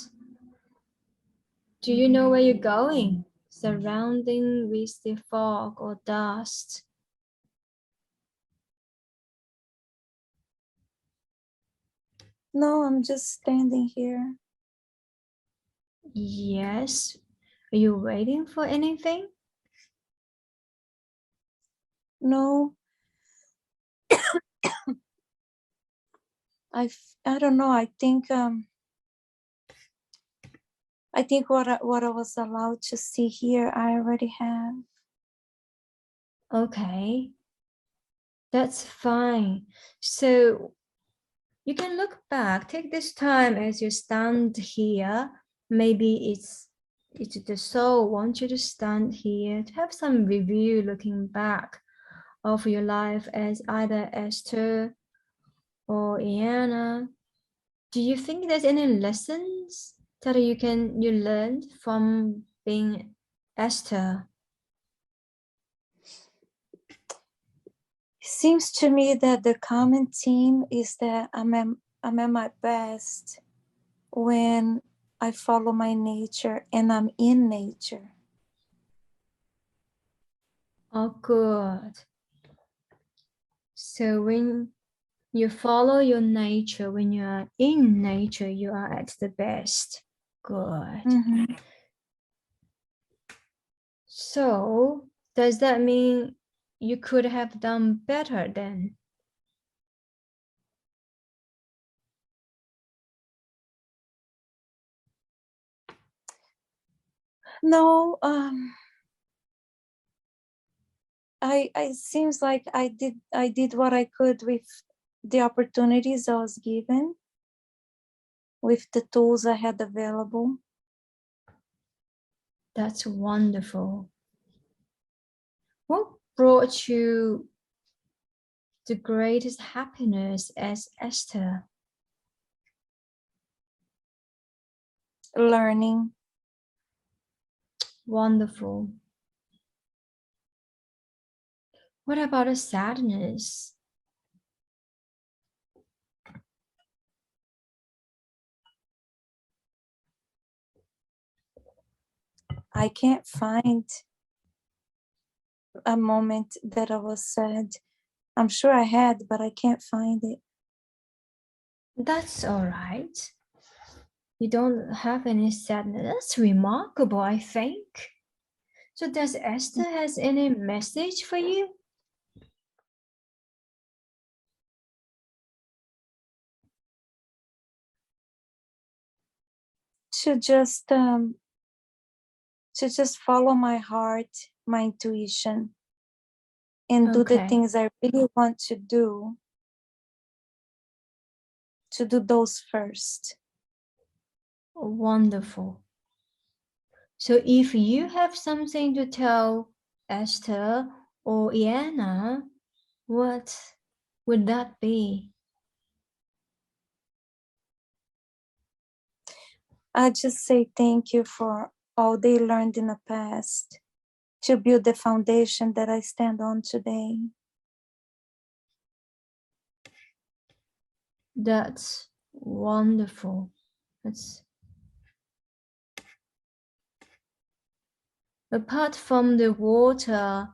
Do you know where you're going? Surrounding with the fog or dust? No, I'm just standing here. Yes. Are you waiting for anything? No, I don't know. I think what I was allowed to see here, I already have. Okay. That's fine. So you can look back, take this time as you stand here. Maybe it's the soul wants you to stand here to have some review looking back of your life as either Esther or Iana. Do you think there's any lessons that you learned from being Esther? It seems to me that the common theme is that I'm at my best when I follow my nature and I'm in nature. Oh, good. So when you follow your nature, when you are in nature, you are at the best. Good. Mm-hmm. So does that mean you could have done better then? No, I seems like I did what I could with the opportunities I was given, with the tools I had available. That's wonderful. What brought you the greatest happiness as Esther? Learning. Wonderful. What about a sadness? I can't find a moment that I was sad. I'm sure I had, but I can't find it. That's all right. You don't have any sadness. That's remarkable, I think. So does Esther has any message for you? To just follow my heart, my intuition, and do the Okay, things I really want to do those first. wonderful. So if you have something to tell Esther or Iana, what would that be? I just say thank you for all they learned in the past to build the foundation that I stand on today. That's wonderful. That's apart from the water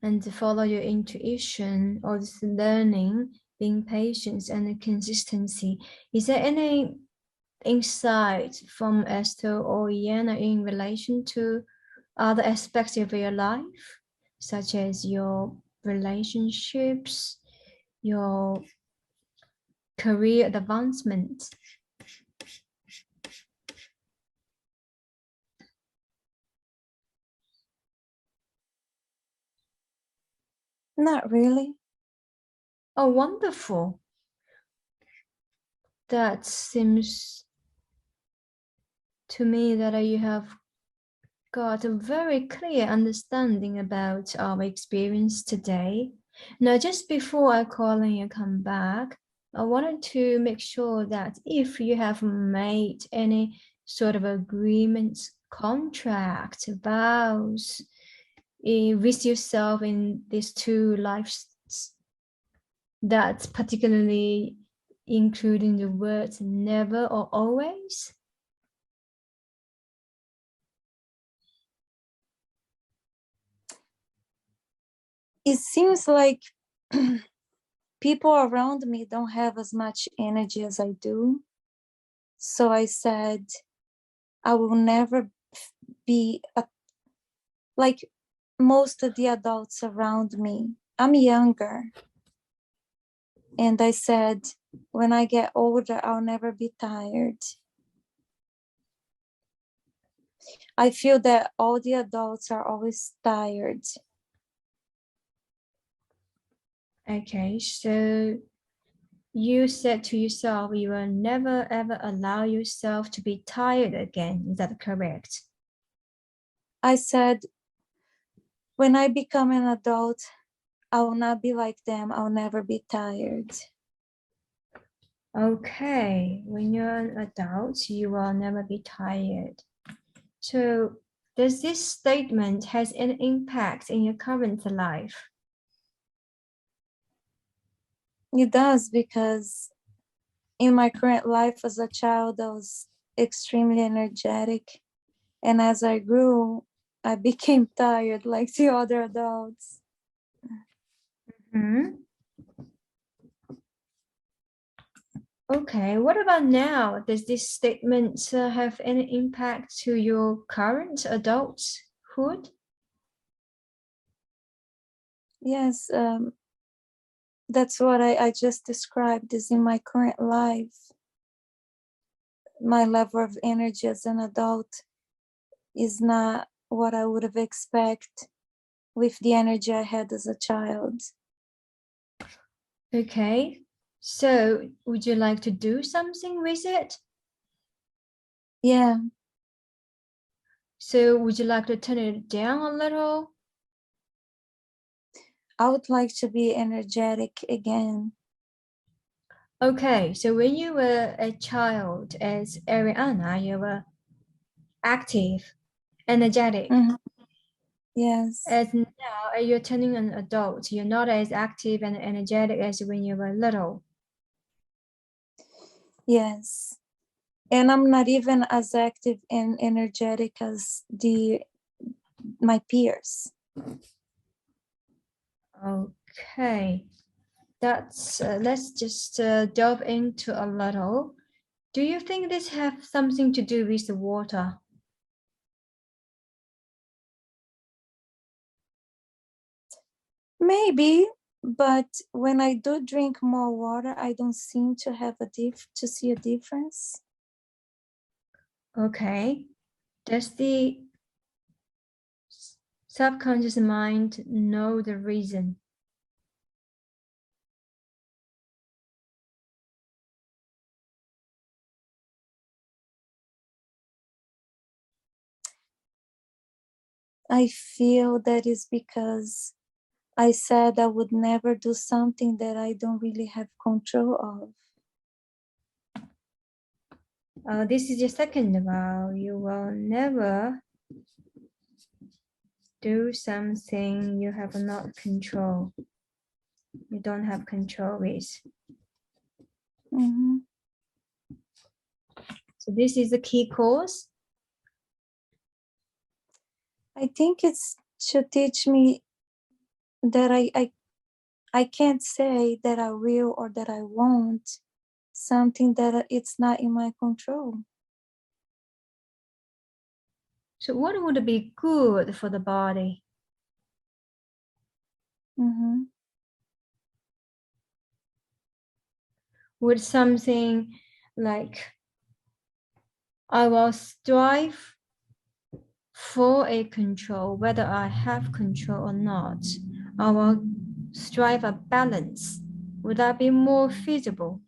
and follow your intuition or this learning, being patient and consistency, is there any insight from Esther or Iana in relation to other aspects of your life, such as your relationships, your career advancement? Not really. Oh, wonderful. That seems to me that you have got a very clear understanding about our experience today. Now, just before I call and you come back, I wanted to make sure that if you have made any sort of agreements, contract, vows with yourself in these two lives, that's particularly including the words never or always. It seems like people around me don't have as much energy as I do. So I said, I will never be like most of the adults around me. I'm younger. And I said, when I get older, I'll never be tired. I feel that all the adults are always tired. Okay, so you said to yourself you will never ever allow yourself to be tired again. Is that correct? I said, when I become an adult, I will not be like them. I'll never be tired. Okay, when you're an adult, you will never be tired. So does this statement has an impact in your current life? It does, because in my current life as a child, I was extremely energetic. And as I grew, I became tired like the other adults. Hmm. Okay, what about now? Does this statement have any impact to your current adulthood? Yes, that's what I just described is in my current life. My level of energy as an adult is not what I would have expected with the energy I had as a child. Okay, so would you like to do something with it? Yeah, So would you like to turn it down a little? I would like to be energetic again. Okay, so when you were a child as Ariana, you were active, energetic. Mhm. Yes, As now, you're turning an adult, you're not as active and energetic as when you were little. yes. And I'm not even as active and energetic as my peers. Okay, that's let's just delve into a little. Do you think this have something to do with the water? Maybe, but when I do drink more water, I don't seem to have to see a difference. Okay. Does the subconscious mind know the reason? I feel that is because I said I would never do something that I don't really have control of. This is your second vow. You will never do something you have not control. You don't have control with. Mm-hmm. So this is the key cause. I think it's to teach me that I can't say that I will or that I won't something that it's not in my control. So what would be good for the body? Mm-hmm. Would something like, I will strive for a control, whether I have control or not. I will strive a balance. Would that be more feasible?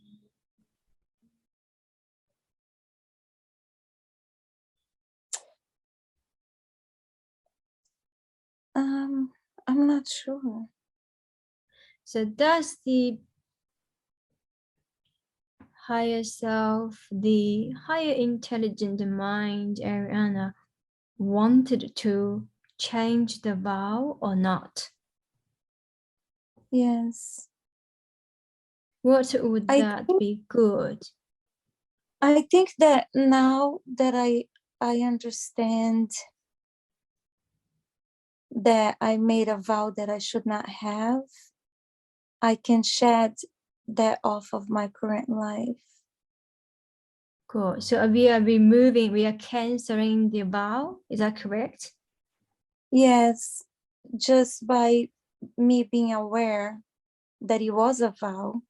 I'm not sure. So does the higher self, the higher intelligent mind, Ariana, wanted to change the vow or not? Yes. What would that be good? I think that now that I understand that I made a vow that I should not have, I can shed that off of my current life. Cool. So we are removing, we are canceling the vow. Is that correct? Yes, just by me being aware that it was a vow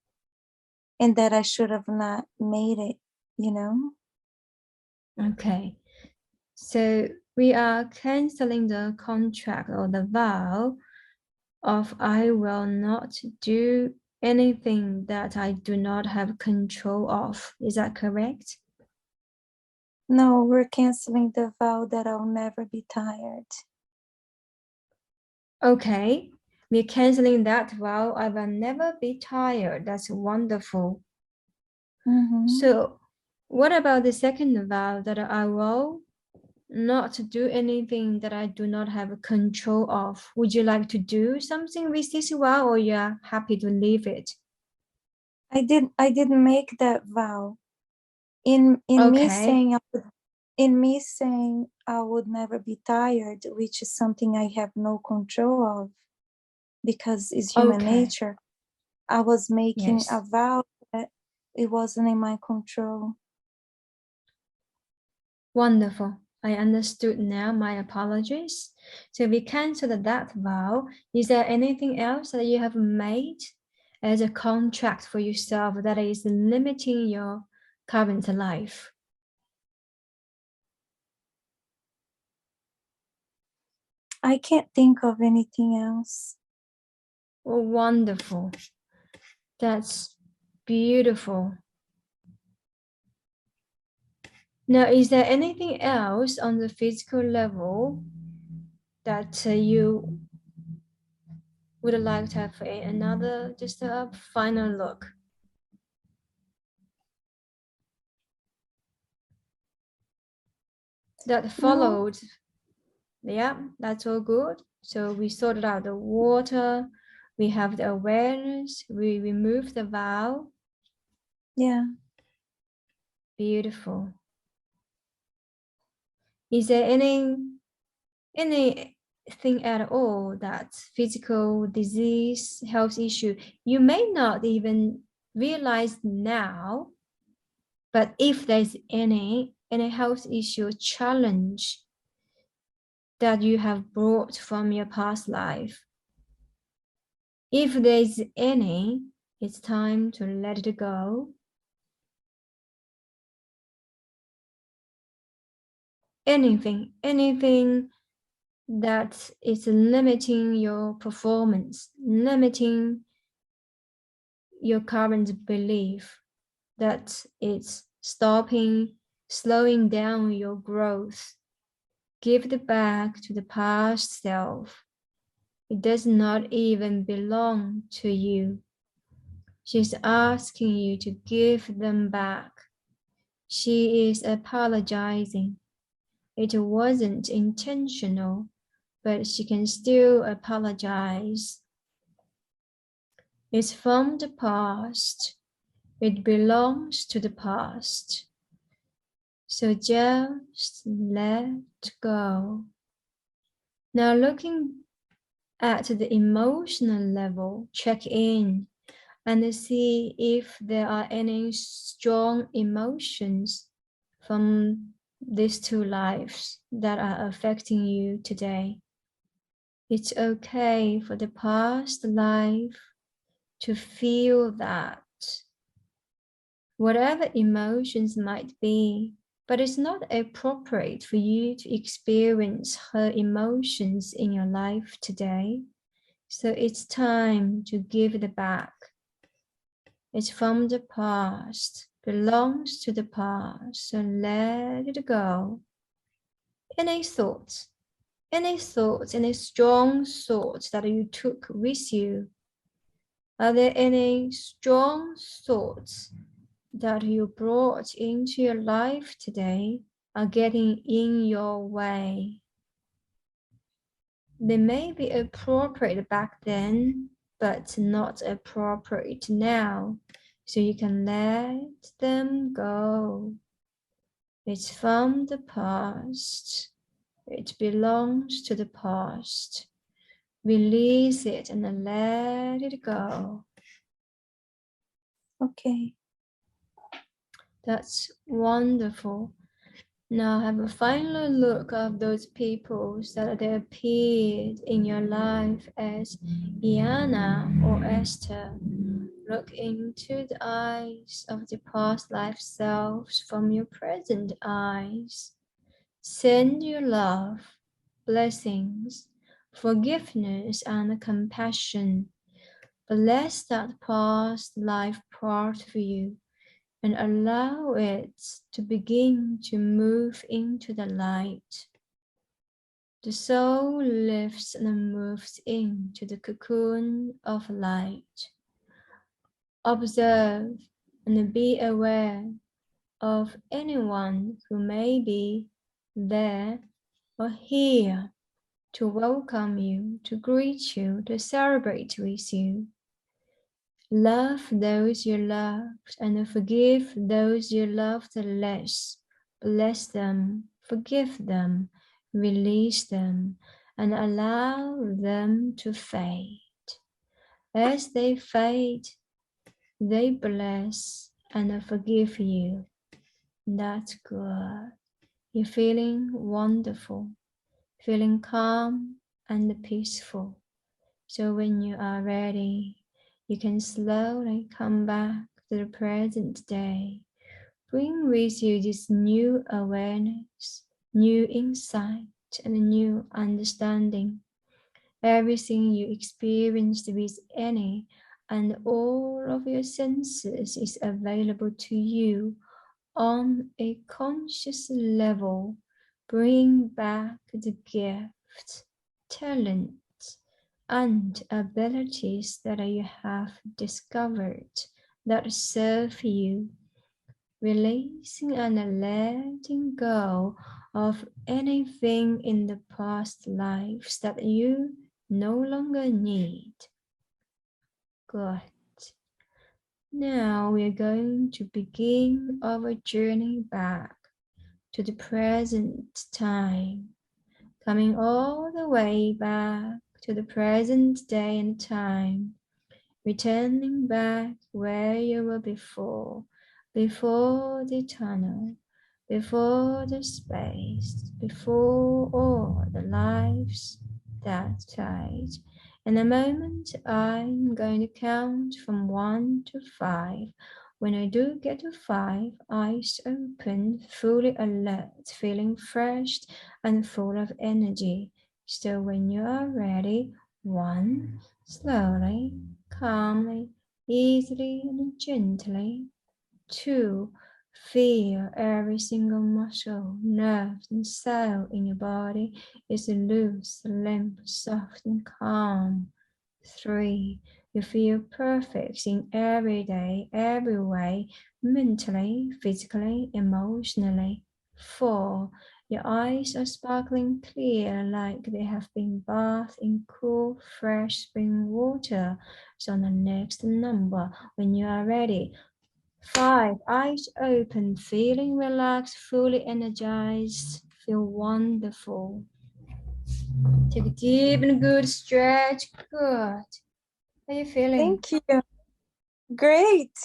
and that I should have not made it, you know? Okay. So we are canceling the contract or the vow of I will not do anything that I do not have control of. Is that correct? No, we're canceling the vow that I'll never be tired. Okay. We're canceling that vow. I will never be tired. That's wonderful. Mm-hmm. So what about the second vow that I will not do anything that I do not have control of? Would you like to do something with this vow, or you're happy to leave it? I didn't make that vow. In Okay. me saying I would never be tired, which is something I have no control of because it's human Okay. nature. I was making a Yes. vow that it wasn't in my control. Wonderful. I understood now. My apologies. So we canceled that vow. Is there anything else that you have made as a contract for yourself that is limiting your current life? I can't think of anything else. Oh, wonderful. That's beautiful. Now, is there anything else on the physical level that you would like to have another, just a final look? That No, followed, yeah, that's all good. So we sorted out the water, we have the awareness, we remove the vow. yeah. Beautiful. Is there anything at all that's physical disease, health issue you may not even realize now, but if there's any health issue challenge that you have brought from your past life, If there's any, it's time to let it go. Anything that is limiting your performance, limiting your current belief, that it's slowing down your growth. Give it back to the past self. It does not even belong to you. She's asking you to give them back. She is apologizing. It wasn't intentional, but she can still apologize. It's from the past. It belongs to the past. So just let go. Now looking at the emotional level, check in and see if there are any strong emotions from these two lives that are affecting you today. It's okay for the past life to feel that, whatever emotions might be, but it's not appropriate for you to experience her emotions in your life today. So it's time to give it back. It's from the past, belongs to the past, so let it go. Any thoughts, any strong thoughts that you took with you? Are there any strong thoughts that you brought into your life today are getting in your way? They may be appropriate back then, but not appropriate now. So you can let them go. It's from the past. It belongs to the past. Release it and let it go. Okay. That's wonderful. Now have a final look of those people that they appeared in your life as Iana or Esther. Look into the eyes of the past life selves from your present eyes. Send your love, blessings, forgiveness, and compassion. Bless that past life part for you and allow it to begin to move into the light. The soul lifts and moves into the cocoon of light. Observe and be aware of anyone who may be there or here to welcome you, to greet you, to celebrate with you. Love those you loved and forgive those you loved less. Bless them, forgive them, release them, and allow them to fade. As they fade, they bless and forgive you. That's good. You're feeling wonderful, feeling calm and peaceful. So when you are ready, you can slowly come back to the present day. Bring with you this new awareness, new insight, and a new understanding. Everything you experienced with any and all of your senses is available to you on a conscious level. Bring back the gift, talent, and abilities that you have discovered that serve you, releasing and letting go of anything in the past lives that you no longer need. Good. Now we're going to begin our journey back to the present time, coming all the way back to the present day and time, returning back where you were before the tunnel, before the space, before all the lives that died. In a moment, I'm going to count from 1 to 5. When I do get to 5, eyes open, fully alert, feeling fresh and full of energy. So when you are ready, 1, slowly, calmly, easily and gently. 2, feel every single muscle, nerve and cell in your body is loose, limp, soft and calm. 3, you feel perfect in every day, every way, mentally, physically, emotionally. 4, your eyes are sparkling clear like they have been bathed in cool, fresh spring water. So on the next number, when you are ready, 5, eyes open, feeling relaxed, fully energized, feel wonderful. Take a deep and good stretch. Good. How are you feeling? Thank you. Great.